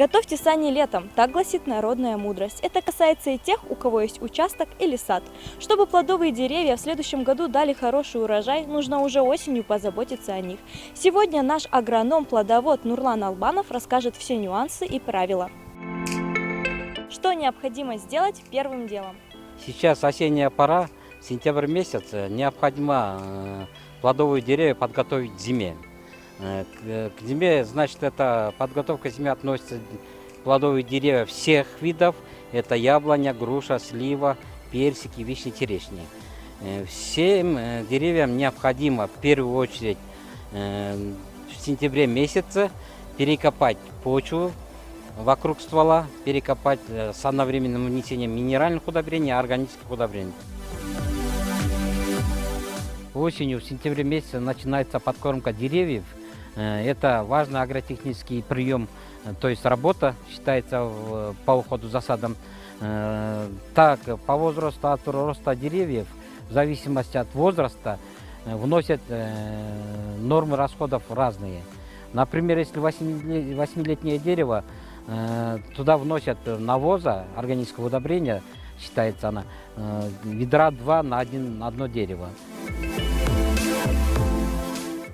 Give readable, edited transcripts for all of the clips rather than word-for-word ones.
Готовьте сани летом, так гласит народная мудрость. Это касается и тех, у кого есть участок или сад. Чтобы плодовые деревья в следующем году дали хороший урожай, нужно уже осенью позаботиться о них. Сегодня наш агроном-плодовод Нурлан Албанов расскажет все нюансы и правила. Что необходимо сделать первым делом? Сейчас осенняя пора, сентябрь месяц, необходимо плодовые деревья подготовить к зиме. К зиме, значит, это подготовка к зиме относится плодовые деревья всех видов. Это яблоня, груша, слива, персики, вишни, черешни. Всем деревьям необходимо в первую очередь в сентябре месяце перекопать почву вокруг ствола, перекопать с одновременным внесением минеральных удобрений и органических удобрений. Осенью, в сентябре месяце начинается подкормка деревьев. Это важный агротехнический прием, то есть работа считается по уходу за садом. Так, по возрасту, от роста деревьев, в зависимости от возраста, вносят нормы расходов разные. Например, если 8-летнее дерево, туда вносят навоза, органического удобрения, считается она, ведра 2 на одно дерево.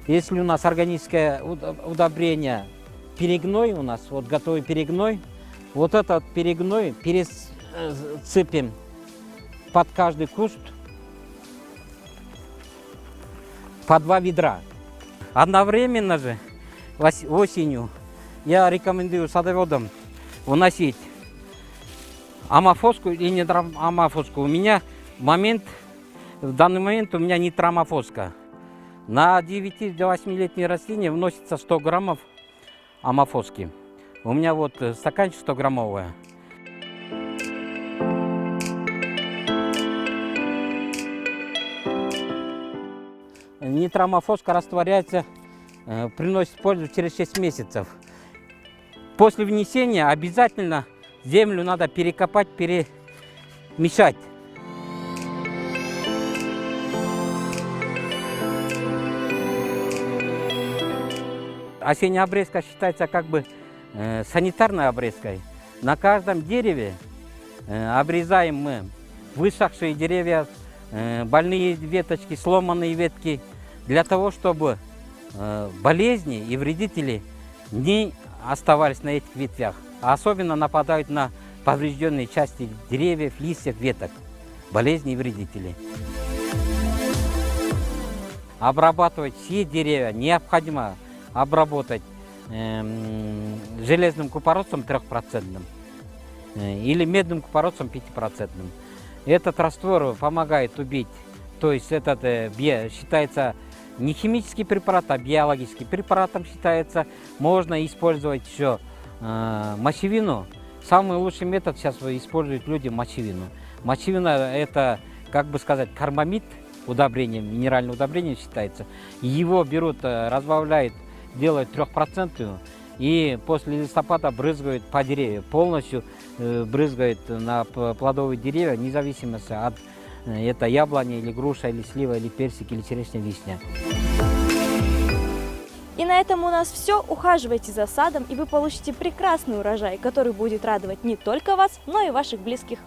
Если у нас органическое удобрение, перегной у нас, вот готовый перегной, вот этот перегной пересыпем под каждый куст по 2 ведра. Одновременно же осенью я рекомендую садоводам вносить амофоску и нитроамофоску. У меня в данный момент у меня нитроамофоска. На 9-8-летние растения вносится 100 граммов амофоски. У меня вот стаканчик 100-граммовая. Нитроамофоска растворяется, приносит пользу через 6 месяцев. После внесения обязательно землю надо перекопать, перемешать. Осенняя обрезка считается как бы санитарной обрезкой. На каждом дереве обрезаем мы высохшие деревья, больные веточки, сломанные ветки, для того, чтобы болезни и вредители не оставались на этих ветвях. А особенно нападают на поврежденные части деревьев, листьев, веток, болезни и вредители. Обрабатывать все деревья необходимо обработать железным купоросом 3% или медным купоросом 5%. Этот раствор помогает убить, то есть этот считается не химический препарат, а биологический препаратом считается. Можно использовать еще мочевину. Самый лучший метод сейчас используют люди мочевину. Мочевина это, как бы сказать, карбамид, удобрение, минеральное удобрение считается. Его берут, разбавляют, делают 3% и после листопада брызгают по деревьям. Полностью брызгают на плодовые деревья, независимо от это яблоня или груша, или слива, или персик, или черешня, вишня. И на этом у нас все. Ухаживайте за садом, и вы получите прекрасный урожай, который будет радовать не только вас, но и ваших близких.